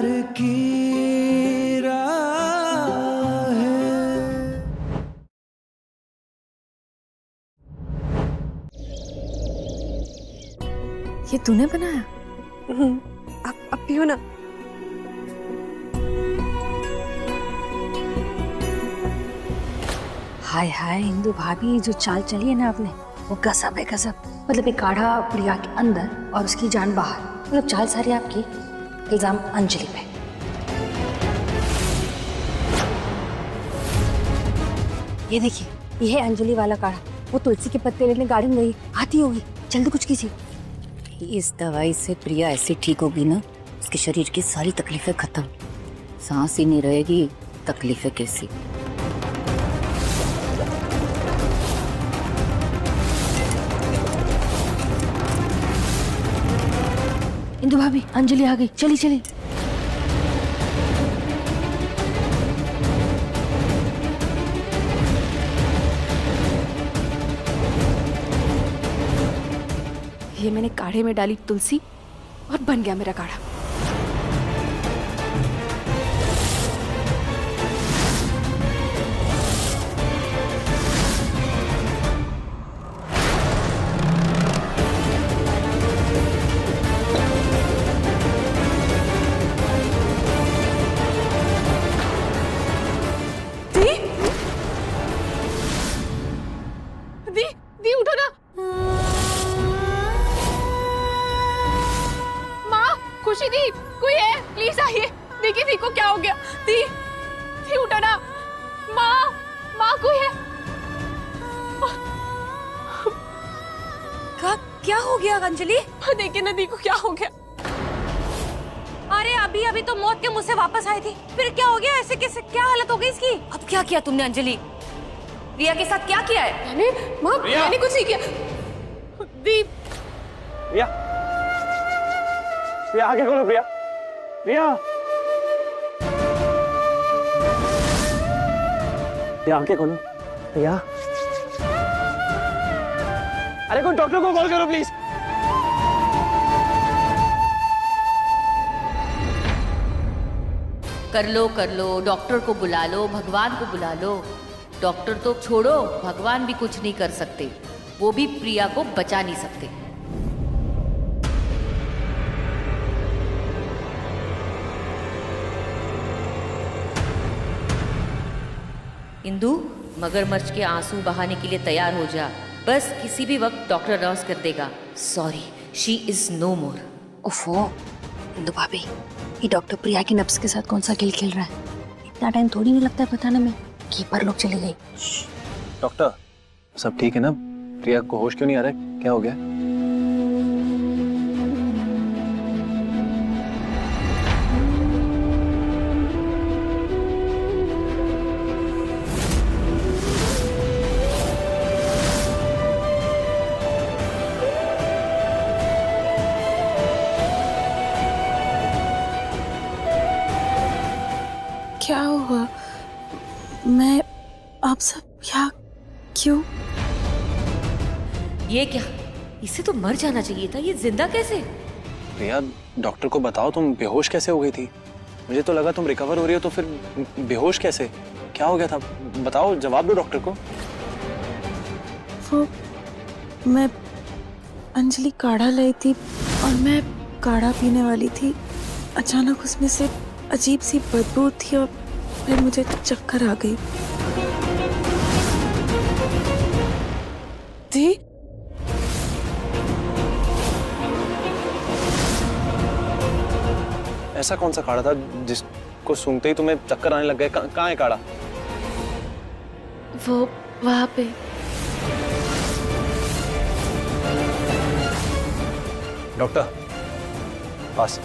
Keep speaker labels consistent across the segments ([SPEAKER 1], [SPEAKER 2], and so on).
[SPEAKER 1] प्यार की राह है।
[SPEAKER 2] ये तूने बनाया?
[SPEAKER 3] अब पियो ना।
[SPEAKER 2] हाय हाय इंदु भाभी, जो चाल चली है ना आपने, वो गजब है गजब। मतलब एक काढ़ा प्रिया के अंदर और उसकी जान बाहर, मतलब चाल सारी आपकी, इल्जाम अंजलि पे। ये देखिए, ये है अंजलि वाला काढ़ा। वो तुलसी के पत्ते लेने गार्डन गई, आती होगी, जल्दी कुछ कीजिए।
[SPEAKER 4] इस दवाई से प्रिया ऐसे ठीक होगी ना, उसके शरीर की सारी तकलीफें खत्म, सांस ही नहीं रहेगी, तकलीफें कैसी।
[SPEAKER 2] इंदु भाभी, अंजलि आ गई, चली चली। ये मैंने काढ़े में डाली तुलसी और बन गया मेरा काढ़ा।
[SPEAKER 3] दी उठो ना। माँ, खुशी दी, कोई है? प्लीज आइए, देखिए दी को क्या हो गया। दी उठो ना। माँ कोई है?
[SPEAKER 2] क्या हो गया अंजलि?
[SPEAKER 3] देखिए ना दी को क्या हो गया।
[SPEAKER 2] अरे अभी तो मौत के मुंह से वापस आई थी, फिर क्या हो गया? ऐसे कैसे, क्या हालत हो गई इसकी?
[SPEAKER 4] अब क्या किया तुमने अंजलि? प्रिया के साथ क्या किया है?
[SPEAKER 3] मैंने कुछ नहीं किया। दी,
[SPEAKER 5] प्रिया, आगे खोलो प्रिया। प्रिया आंखें खोलो। प्रिया, अरे कोई डॉक्टर को कॉल करो प्लीज।
[SPEAKER 4] कर लो, डॉक्टर को बुला लो, भगवान को बुला लो। डॉक्टर तो छोड़ो, भगवान भी कुछ नहीं कर सकते, वो भी प्रिया को बचा नहीं सकते। इंदु, मगरमच्छ के आंसू बहाने के लिए तैयार हो जा, बस किसी भी वक्त डॉक्टर अनाउंस कर देगा, सॉरी शी इज नो मोर।
[SPEAKER 2] ओफो इंदु भाभी, ये डॉक्टर प्रिया की नब्ज के साथ कौन सा खेल खेल रहा है? इतना टाइम थोड़ी नहीं लगता है बताने में कि पर लोग चली गई।
[SPEAKER 5] डॉक्टर, सब ठीक है ना? प्रिया को होश क्यों नहीं आ रहा है? क्या हो गया?
[SPEAKER 2] क्या हुआ? मैं आप सब यहाँ क्यों?
[SPEAKER 4] ये क्या, इसे तो मर जाना चाहिए था, ये जिंदा कैसे?
[SPEAKER 5] प्रिया, डॉक्टर को बताओ तुम बेहोश कैसे हो गई थी? मुझे तो लगा तुम रिकवर हो रही हो, तो फिर बेहोश कैसे? क्या हो गया था? बताओ, जवाब दो डॉक्टर को।
[SPEAKER 2] वो मैं अंजलि काढ़ा लाई थी और मैं काढ़ा पीने वाली थी, अचानक उसमें से अजीब सी बदबू थी और फिर मुझे चक्कर आ गई।
[SPEAKER 3] दी,
[SPEAKER 5] ऐसा कौन सा काढ़ा था जिसको सूंघते ही तुम्हें चक्कर आने लग गए? कहाँ है काढ़ा?
[SPEAKER 3] वो वहां पे।
[SPEAKER 5] डॉक्टर, पास।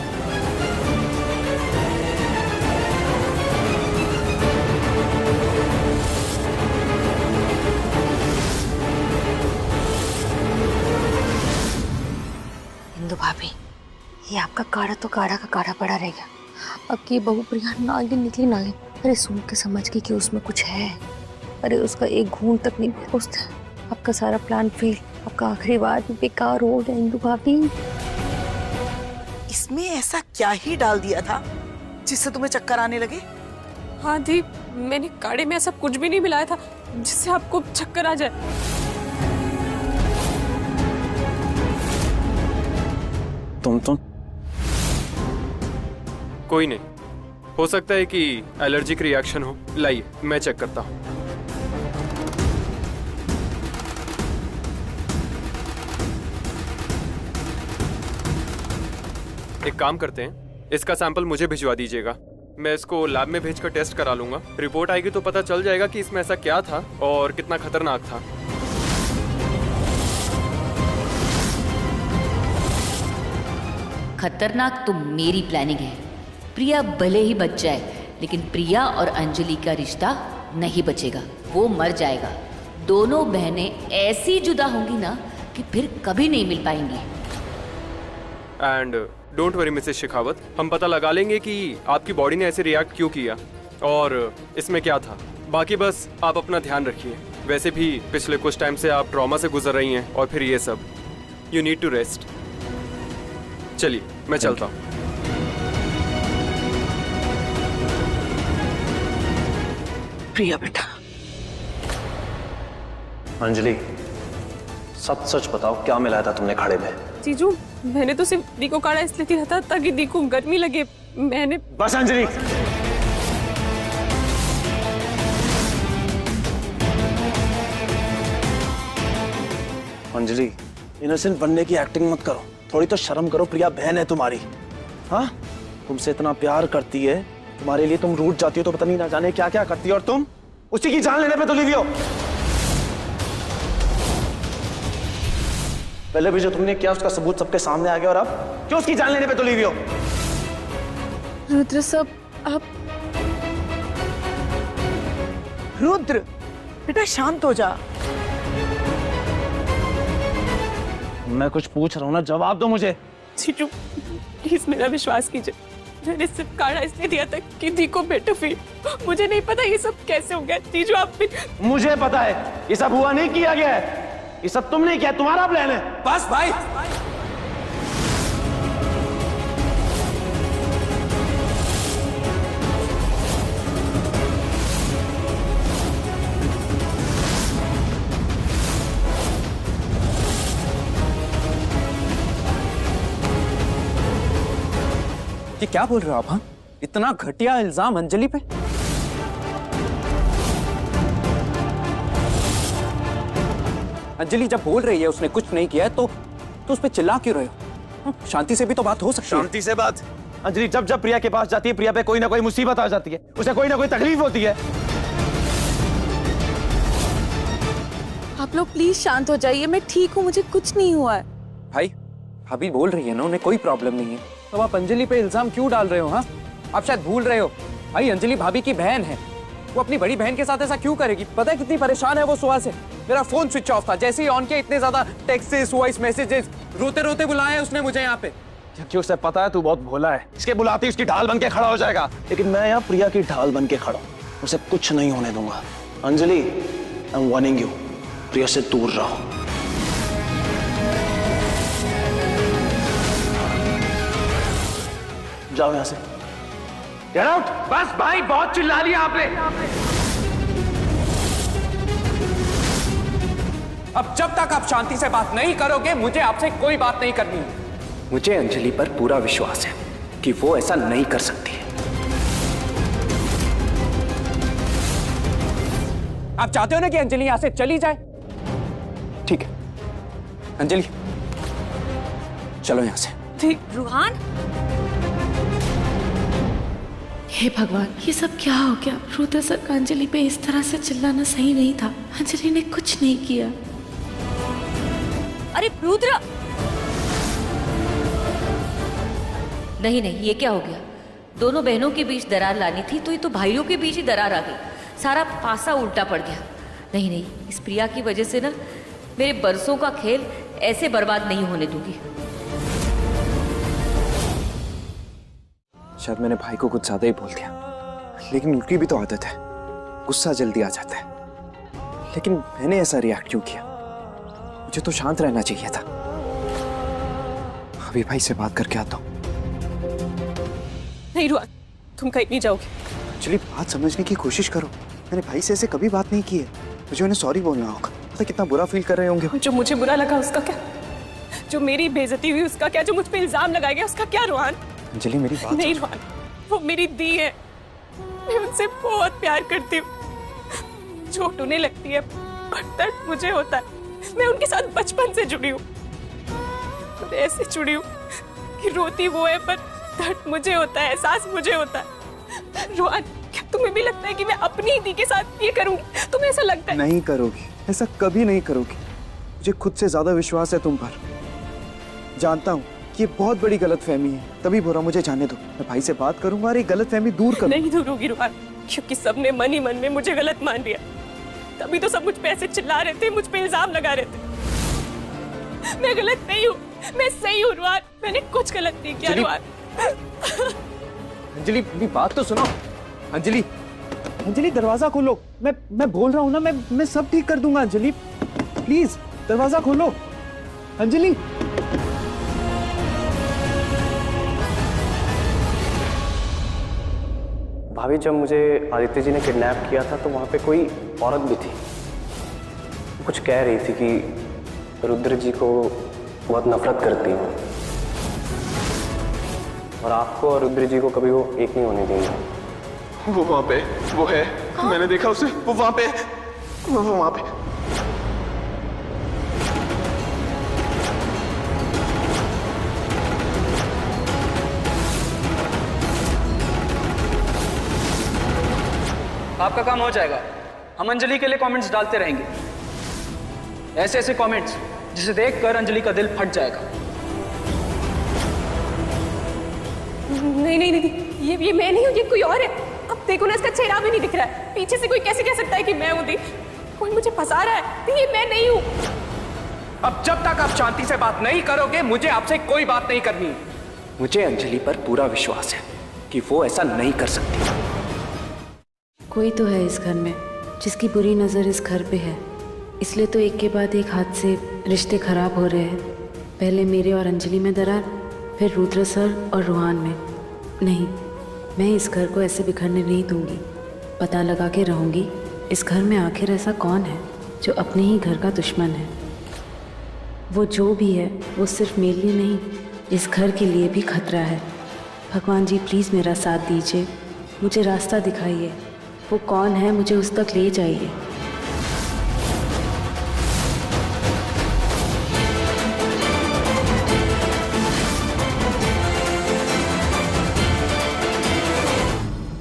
[SPEAKER 2] इंदु भाभी, ये आपका काढ़ा तो काढ़ा का काढ़ा पड़ा रहेगा। अब की बहू प्रिया नागिन निकली नागिन। अरे सुन के समझ गई कि उसमें कुछ है। अरे उसका एक घूंट तक नहीं पहुंचता। आपका सारा प्लान फेल, आपका आखिरी बार भी बेकार हो गया इंदु भाभी।
[SPEAKER 6] इसमें ऐसा क्या ही डाल दिया था जिससे तुम्हें चक्कर आने लगे?
[SPEAKER 3] हाँ दी, मैंने काढ़े में ऐसा कुछ भी नहीं मिलाया था जिससे आपको चक्कर आ जाए।
[SPEAKER 5] तुम
[SPEAKER 7] कोई नहीं, हो सकता है कि एलर्जिक रिएक्शन हो। लाइए मैं चेक करता हूँ। एक काम करते हैं, इसका सैंपल मुझे भिजवा दीजिएगा, मैं इसको लैब में भेजकर टेस्ट करा लूंगा। रिपोर्ट आएगी तो पता चल जाएगा कि इसमें ऐसा क्या था और कितना खतरनाक था।
[SPEAKER 4] खतरनाक तो मेरी प्लानिंग है। प्रिया भले ही बच जाए, लेकिन प्रिया और अंजलि का रिश्ता नहीं बचेगा, वो मर जाएगा। दोनों बहनें ऐसी जुदा होंगी ना कि फिर कभी नहीं मिल पाएंगी।
[SPEAKER 7] And don't worry Mrs Shekhawat, हम पता लगा लेंगे कि आपकी बॉडी ने ऐसे रिएक्ट क्यों किया और इसमें क्या था। बाकी बस आप अपना ध्यान रखिए। वैसे भी पिछले कुछ टाइम से आप ट्रॉमा से गुजर रही हैं और फिर ये सब, यू नीड टू रेस्ट। चलिए मैं चलता हूँ।
[SPEAKER 6] प्रिया बेटा,
[SPEAKER 5] अंजलि सच सच बताओ, क्या मिलाया था तुमने खाड़े में?
[SPEAKER 3] जीजू, मैंने तो सिर्फ दी को काढ़ा इसलिए दिया था ताकि दी को गर्मी लगे। मैंने
[SPEAKER 5] बस अंजलि, अंजलि इनोसेंट बनने की एक्टिंग मत करो, थोड़ी तो शर्म करो। प्रिया बहन है तुम्हारी, हाँ? तुमसे इतना प्यार करती है, तुम्हारे लिए तुम रूठ जाती हो तो पता नहीं ना जाने क्या क्या करती हो, और तुम उसी की जान लेने पे तुली हुई हो। पहले भी जो तुमने किया उसका सबूत सबके सामने आ गया, और अब क्यों उसकी जान लेने पे तुली हुई हो?
[SPEAKER 3] रुद्र साहब, आप
[SPEAKER 6] रुद्र बेटा शांत हो जा।
[SPEAKER 5] मैं कुछ पूछ रहा हूँ ना, जवाब दो मुझे।
[SPEAKER 3] जीजू प्लीज मेरा विश्वास कीजिए, मैंने सिर्फ काढ़ा इसलिए दिया था कि दी को बेटर फील। मुझे नहीं पता ये सब कैसे हो गया। जीजू आप भी।
[SPEAKER 5] मुझे पता है ये सब हुआ नहीं, किया गया है, ये सब तुमने किया, तुम्हारा प्लान है।
[SPEAKER 1] बस भाई,
[SPEAKER 8] ये क्या बोल रहे हो आप? हाँ, इतना घटिया इल्जाम अंजलि पे? अंजलि जब बोल रही है उसने कुछ नहीं किया है तो उस पे चिल्ला क्यों रहे हो? हाँ, शांति से भी तो बात हो सकती है।
[SPEAKER 5] शांति से बात? अंजलि जब जब प्रिया के पास जाती है, प्रिया पे कोई ना कोई मुसीबत आ जाती है, उसे कोई ना कोई तकलीफ होती है।
[SPEAKER 3] आप लोग प्लीज शांत हो जाइए, मैं ठीक हूँ, मुझे कुछ नहीं हुआ है।
[SPEAKER 8] भाई भाभी बोल रही है ना उन्हें कोई प्रॉब्लम नहीं है, तो आप अंजलि पे इल्जाम क्यों डाल रहे हो? हाँ, आप शायद भूल रहे हो, भाई अंजलि भाभी की बहन है, वो अपनी बड़ी बहन के साथ ऐसा क्यों करेगी? पता है कितनी परेशान है वो सुबह से। मेरा फोन स्विच ऑफ था, जैसे ही ऑन किया इतने ज्यादा टेक्स्ट, वॉइस मैसेजेस, रोते रोते बुलाया उसने मुझे यहाँ पे।
[SPEAKER 5] क्योंकि उसे पता है तू बहुत भोला है, इसके बुलाते उसकी ढाल बन के खड़ा हो जाएगा, लेकिन मैं यहाँ प्रिया की ढाल बन के खड़ा हूँ, उसे कुछ नहीं होने दूंगा। Anjali, I am warning you, Priya से दूर रहो। जाओ यहाँ से, गेट आउट।
[SPEAKER 1] बस भाई, बहुत चिल्ला लिया आपने।
[SPEAKER 8] अब जब तक आप शांति से बात नहीं करोगे मुझे आपसे कोई बात नहीं करनी है। मुझे अंजलि पर पूरा विश्वास है कि वो ऐसा नहीं कर सकती है। आप चाहते हो ना कि अंजलि यहां से चली जाए? ठीक है अंजलि, चलो यहां से।
[SPEAKER 3] ठीक। रूहान,
[SPEAKER 9] हे भगवान, ये सब क्या हो गया? रुद्र सर का अंजलि पे इस तरह से चिल्लाना सही नहीं था। अंजलि ने कुछ नहीं किया।
[SPEAKER 2] अरे रुद्र!
[SPEAKER 4] नहीं नहीं, ये क्या हो गया? दोनों बहनों के बीच दरार लानी थी तो ये तो भाइयों के बीच ही दरार आ गई, सारा पासा उल्टा पड़ गया। नहीं नहीं, इस प्रिया की वजह से ना मेरे बरसों का खेल ऐसे बर्बाद नहीं होने दूंगी।
[SPEAKER 8] शायद मैंने भाई को कुछ ज्यादा ही बोल दिया, लेकिन उनकी भी तो आदत है, गुस्सा जल्दी आ जाता है। लेकिन मैंने ऐसा रिएक्ट क्यों किया? मुझे तो शांत रहना चाहिए था। अभी भाई से बात करके आता हूँ।
[SPEAKER 3] नहीं रूहान, तुम कहीं नहीं जाओगे।
[SPEAKER 10] चलिए बात समझने की कोशिश करो। मैंने भाई से ऐसे कभी बात नहीं की है। मुझे उन्हें सॉरी बोलना होगा। पता कितना बुरा फील कर रहे होंगे।
[SPEAKER 3] जो मुझे बुरा लगा उसका क्या, जो मेरी बेइज्जती हुई उसका क्या, जो मुझ पे इल्जाम लगाया गया उसका क्या रोहान?
[SPEAKER 10] अंजलि मेरी बात
[SPEAKER 3] नहीं रोहान, वो मेरी दी है, मैं उनसे बहुत प्यार करती हूँ। चोट उन्हें लगती है पर दर्द मुझे होता है। मैं उनके साथ बचपन से जुड़ी हूँ और ऐसे जुड़ी हूँ कि रोती वो है पर दर्द मुझे होता है, एहसास मुझे होता है। रोहान, क्या तुम्हें भी लगता है कि मैं अपनी दी के साथ ये करूंगी? तुम्हें ऐसा लगता है?
[SPEAKER 10] नहीं करोगी, ऐसा कभी नहीं करोगी। मुझे खुद से ज्यादा विश्वास है तुम पर। जानता हूँ कि ये बहुत बड़ी गलतफहमी है, तभी बोला मुझे जाने दो। मैं भाई से बात करूंगा और ये गलतफहमी दूर करूंगा।
[SPEAKER 3] नहीं दूर होगी रोहान, क्योंकि सबने मन ही मन में मुझे गलत मान लिया। तभी तो सब मुझ पे ऐसे चिल्ला रहे थे, मुझ पे इल्जाम लगा रहे थे। मैं गलत नहीं हूँ, मैं सही हूँ रोहान। मैंने कुछ गलत नहीं किया रोहान।
[SPEAKER 10] अंजलि मेरी बात तो सुनो। अंजलि, अंजलि दरवाजा खोलो। मैं बोल रहा हूँ ना, मैं सब ठीक कर दूंगा। अंजलि प्लीज दरवाजा खोलो। अंजलि
[SPEAKER 5] भाभी, जब मुझे आदित्य जी ने किडनैप किया था तो वहाँ पे कोई औरत भी थी। कुछ कह रही थी कि रुद्र जी को बहुत नफरत करती है और आपको और रुद्र जी को कभी वो एक नहीं होने देंगे।
[SPEAKER 11] वो वहाँ पे, वो है, मैंने देखा उसे, वो वहाँ पे, वो वहाँ पे।
[SPEAKER 12] आपका काम हो जाएगा। हम अंजलि के लिए कमेंट्स डालते रहेंगे, ऐसे ऐसे कमेंट्स जिसे देखकर अंजलि का दिल फट जाएगा।
[SPEAKER 3] नहीं नहीं नहीं, ये मैं नहीं हूँ, ये कोई और है। अब देखो ना, इसका चेहरा भी नहीं दिख रहा है। पीछे से कोई कैसे कह सकता है कि मैं हूँ? दी, कोई मुझे फंसा रहा है। दी, ये मैं नहीं हूँ।
[SPEAKER 12] अब जब तक आप शांति से बात नहीं करोगे, मुझे आपसे कोई बात नहीं करनी। मुझे अंजलि पर पूरा विश्वास है कि वो ऐसा नहीं कर सकती।
[SPEAKER 9] कोई तो है इस घर में जिसकी बुरी नज़र इस घर पे है, इसलिए तो एक के बाद एक हाथ से रिश्ते खराब हो रहे हैं। पहले मेरे और अंजलि में दरार, फिर रुद्र सर और रोहान में। नहीं, मैं इस घर को ऐसे बिखरने नहीं दूंगी। पता लगा के रहूंगी इस घर में आखिर ऐसा कौन है जो अपने ही घर का दुश्मन है। वो जो भी है वो सिर्फ मेरे लिए नहीं, इस घर के लिए भी खतरा है। भगवान जी प्लीज़ मेरा साथ दीजिए, मुझे रास्ता दिखाइए। वो कौन है, मुझे उस तक ले जाइए।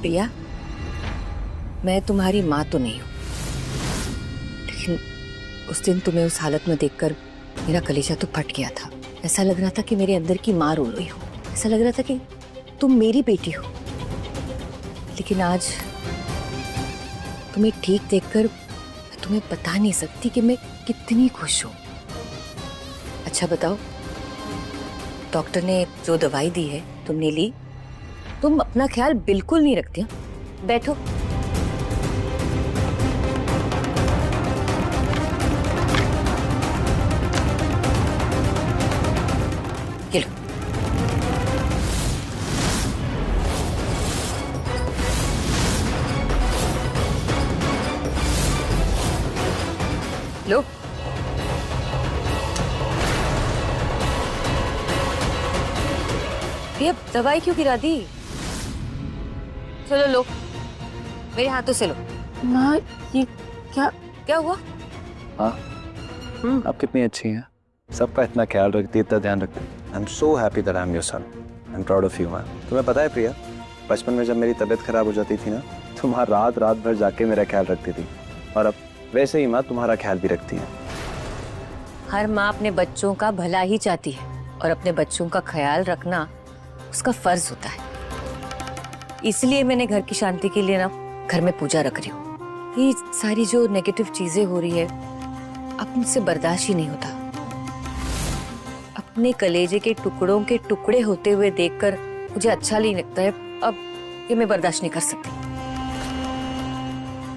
[SPEAKER 2] प्रिया, मैं तुम्हारी माँ तो नहीं हूँ, लेकिन उस दिन तुम्हें उस हालत में देखकर मेरा कलेजा तो फट गया था। ऐसा लग रहा था कि मेरे अंदर की माँ रो रही हो। ऐसा लग रहा था कि तुम मेरी बेटी हो। लेकिन आज तुम्हें ठीक देखकर मैं तुम्हें बता नहीं सकती कि मैं कितनी खुश हूँ। अच्छा बताओ, डॉक्टर ने जो दवाई दी है तुमने ली? तुम अपना ख्याल बिल्कुल नहीं रखती। बैठो। ये लो। लो। ये दवाई क्यों गिरा दी? चलो लो, मेरे हाथों से लो।
[SPEAKER 9] माँ, ये क्या
[SPEAKER 2] क्या हुआ?
[SPEAKER 5] हाँ, आप कितनी अच्छी हैं, सबका इतना ख्याल रखती है, इतना ध्यान रखती है। I am so happy that I am your son. I am proud of you ma'am. तुम्हें पता है प्रिया, बचपन में जब मेरी तबीयत खराब हो जाती थी ना, तुम रात रात भर जाके मेरा ख्याल रखती थी, और अब वैसे ही माँ तुम्हारा ख्याल भी रखती है।
[SPEAKER 2] हर माँ अपने बच्चों का भला ही चाहती है, और अपने बच्चों का ख्याल रखना उसका फर्ज होता है। इसलिए मैंने घर की शांति के लिए ना घर में पूजा रख रही हूँ। ये सारी जो नेगेटिव चीजें हो रही है, अब मुझसे बर्दाश्त ही नहीं होता। अपने कलेजे के टुकड़ों के टुकड़े होते हुए देखकर मुझे अच्छा नहीं लगता है। अब ये मैं बर्दाश्त नहीं कर सकती।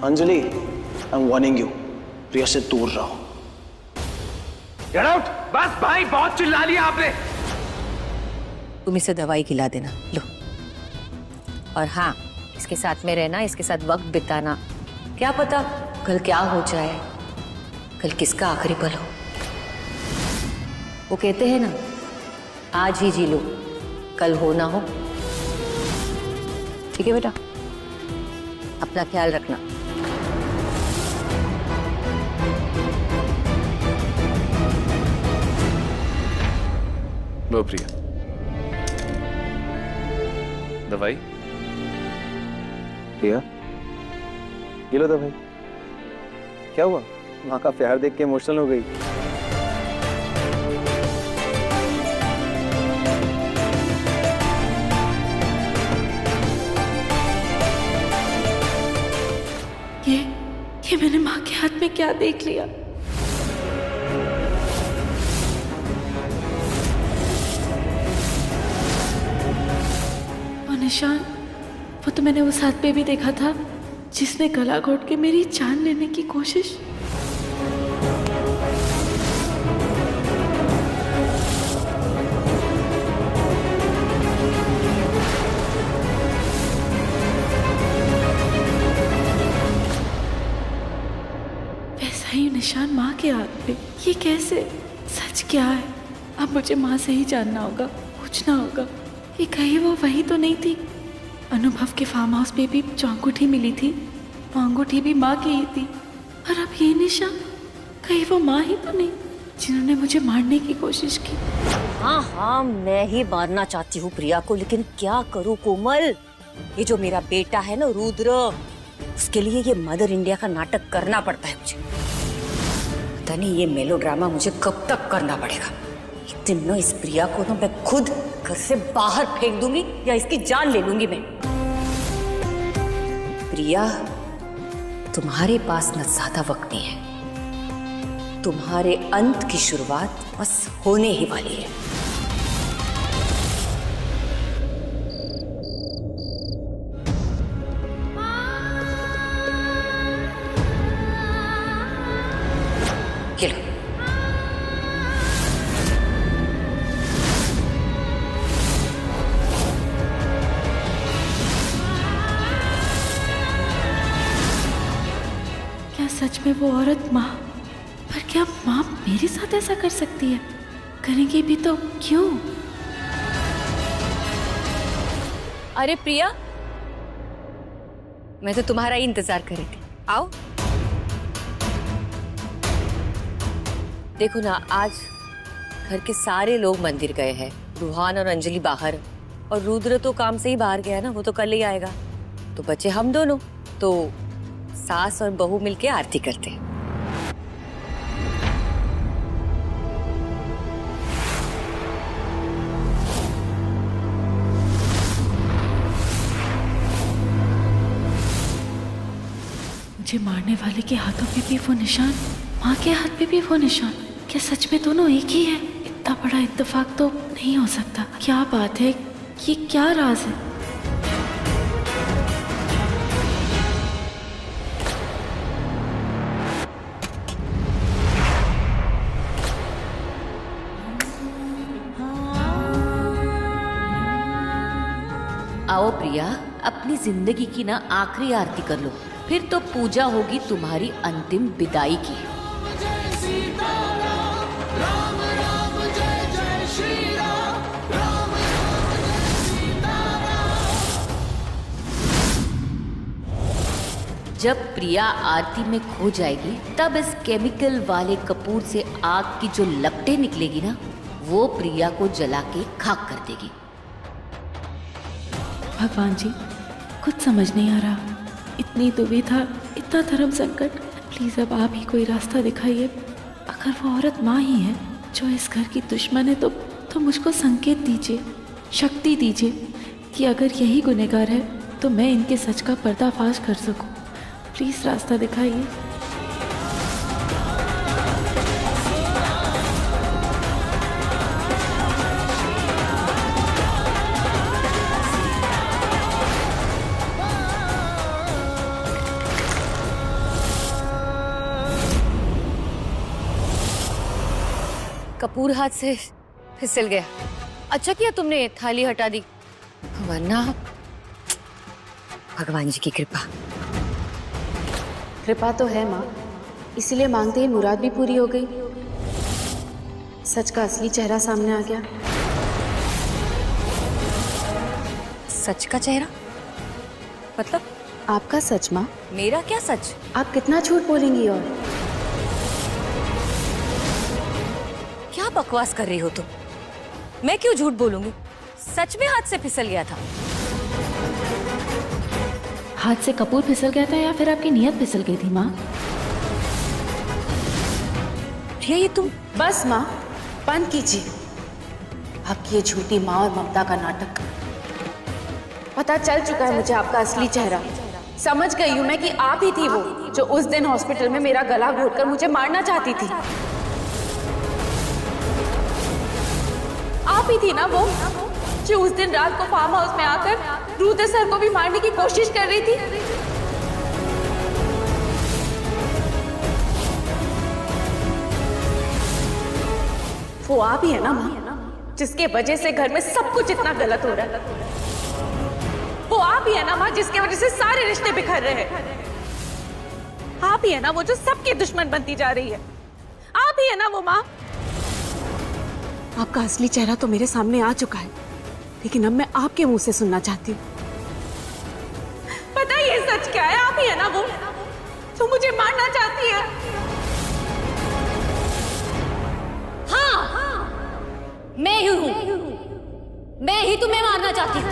[SPEAKER 5] Anjali, I am warning you, Priya से दूर रहो।
[SPEAKER 1] Get out. बस भाई, बहुत चिल्ला लिया आपने।
[SPEAKER 2] तुम इसे दवाई खिला देना। लो।
[SPEAKER 4] और हाँ, इसके साथ में रहना, इसके साथ वक्त बिताना, क्या पता कल क्या हो जाए, कल किसका आखिरी पल हो। वो कहते हैं ना, आज ही जी लो, कल हो ना हो। ठीक है बेटा, अपना ख्याल रखना।
[SPEAKER 11] लो प्रिया, दवाई।
[SPEAKER 5] प्रिया, ये लो दवाई। क्या हुआ? माँ का प्यार देख के इमोशनल हो गई।
[SPEAKER 9] ये मैंने माँ के हाथ में क्या देख लिया? वो निशान, वो तो मैंने उस हाथ पे भी देखा था जिसने गला घोट के मेरी जान लेने की कोशिश। वैसा ही निशान माँ के हाथ पे। ये कैसे? सच क्या है? अब मुझे माँ से ही जानना होगा, पूछना होगा कि कहीं वो वही तो नहीं थी। अनुभव के फार्म हाउस पे भी जो अंगूठी मिली थी, वो अंगूठी भी माँ की ही थी। और अब ये निशान, कहीं वो माँ ही तो नहीं जिन्होंने मुझे मारने की कोशिश की।
[SPEAKER 4] हाँ हाँ, मैं ही मारना चाहती हूँ प्रिया को, लेकिन क्या करूँ कोमल? ये जो मेरा बेटा है ना रुद्र, उसके लिए ये मदर इंडिया का नाटक करना पड़ता है मुझे। पता नहीं ये मेलोड्रामा मुझे कब तक करना पड़ेगा। एक दिन ना इस प्रिया को ना मैं खुद घर से बाहर फेंक दूंगी या इसकी जान ले लूंगी मैं। प्रिया, तुम्हारे पास न ज्यादा वक्त नहीं है, तुम्हारे अंत की शुरुआत बस होने ही वाली है। चलो।
[SPEAKER 9] सच में वो औरत माँ, पर क्या माँ मेरे साथ ऐसा कर सकती है? करेंगी भी तो क्यों?
[SPEAKER 4] अरे प्रिया, मैं तो तुम्हारा ही इंतजार कर रही थी। आओ। देखो ना, आज घर के सारे लोग मंदिर गए हैं, रूहान और अंजलि बाहर, और रुद्र तो काम से ही बाहर गया ना, वो तो कल ही आएगा। तो बचे हम दोनों, तो सास और बहू मिलके आरती करते हैं।
[SPEAKER 9] मुझे मारने वाले के हाथों पे भी वो निशान, माँ के हाथ पे भी वो निशान। क्या सच में दोनों एक ही है? इतना बड़ा इत्तेफाक तो नहीं हो सकता। क्या बात है? ये क्या राज है?
[SPEAKER 4] आओ प्रिया, अपनी जिंदगी की ना आखिरी आरती कर लो, फिर तो पूजा होगी तुम्हारी अंतिम विदाई की। जब प्रिया आरती में खो जाएगी, तब इस केमिकल वाले कपूर से आग की जो लपटें निकलेगी ना, वो प्रिया को जला के खाक कर देगी।
[SPEAKER 9] भगवान जी, कुछ समझ नहीं आ रहा। इतनी दुविधा, इतना धर्म संकट, प्लीज अब आप ही कोई रास्ता दिखाइए। अगर वो औरत माँ ही है जो इस घर की दुश्मन है, तो मुझको संकेत दीजिए, शक्ति दीजिए कि अगर यही गुनहगार है तो मैं इनके सच का पर्दाफाश कर सकूं। प्लीज रास्ता दिखाइए।
[SPEAKER 4] कपूर हाथ से फिसल गया। अच्छा किया तुमने थाली हटा दी, वरना
[SPEAKER 2] भगवान जी की कृपा।
[SPEAKER 9] कृपा तो है माँ, इसीलिए मांगते ही मुराद भी पूरी हो गई। सच का असली चेहरा सामने आ गया।
[SPEAKER 2] सच का चेहरा मतलब?
[SPEAKER 9] आपका सच माँ।
[SPEAKER 2] मेरा क्या सच?
[SPEAKER 9] आप कितना झूठ बोलेंगी और?
[SPEAKER 2] क्या बकवास कर रही हो तुम? मैं क्यों झूठ बोलूंगी? सच में हाथ से फिसल गया था।
[SPEAKER 9] हाथ से कपूर फिसल गया था या फिर आपकी नीयत फिसल गई थी माँ?
[SPEAKER 2] प्रिया ये तुम।
[SPEAKER 9] बस माँ, बंद कीजिए आपकी ये झूठी माँ और ममता का नाटक। पता चल चुका है मुझे आपका असली चेहरा। समझ गई हूँ मैं कि आप ही थी वो जो उस दिन हॉस्पिटल में मेरा गला घोटकर मुझे मारना चाहती थी। आप ही थी ना वो जो उस दिन रात को फार्म हाउस में आकर रुद्र सर को भी मारने की कोशिश कर रही थी। वो आप ही है ना माँ जिसके वजह से घर में सब कुछ इतना गलत हो रहा है। वो आप ही है ना माँ जिसके वजह से सारे रिश्ते बिखर रहे हैं। आप ही है ना वो जो सबके दुश्मन बनती जा रही है। आप ही है ना वो माँ। आपका असली चेहरा तो मेरे सामने आ चुका है, लेकिन अब मैं आपके मुंह से सुनना चाहती हूँ। बताइए सच क्या है? आप ही है ना वो जो मुझे मारना चाहती है?
[SPEAKER 2] हाँ, मैं ही हूँ। मैं ही तुम्हें मारना चाहती हूँ।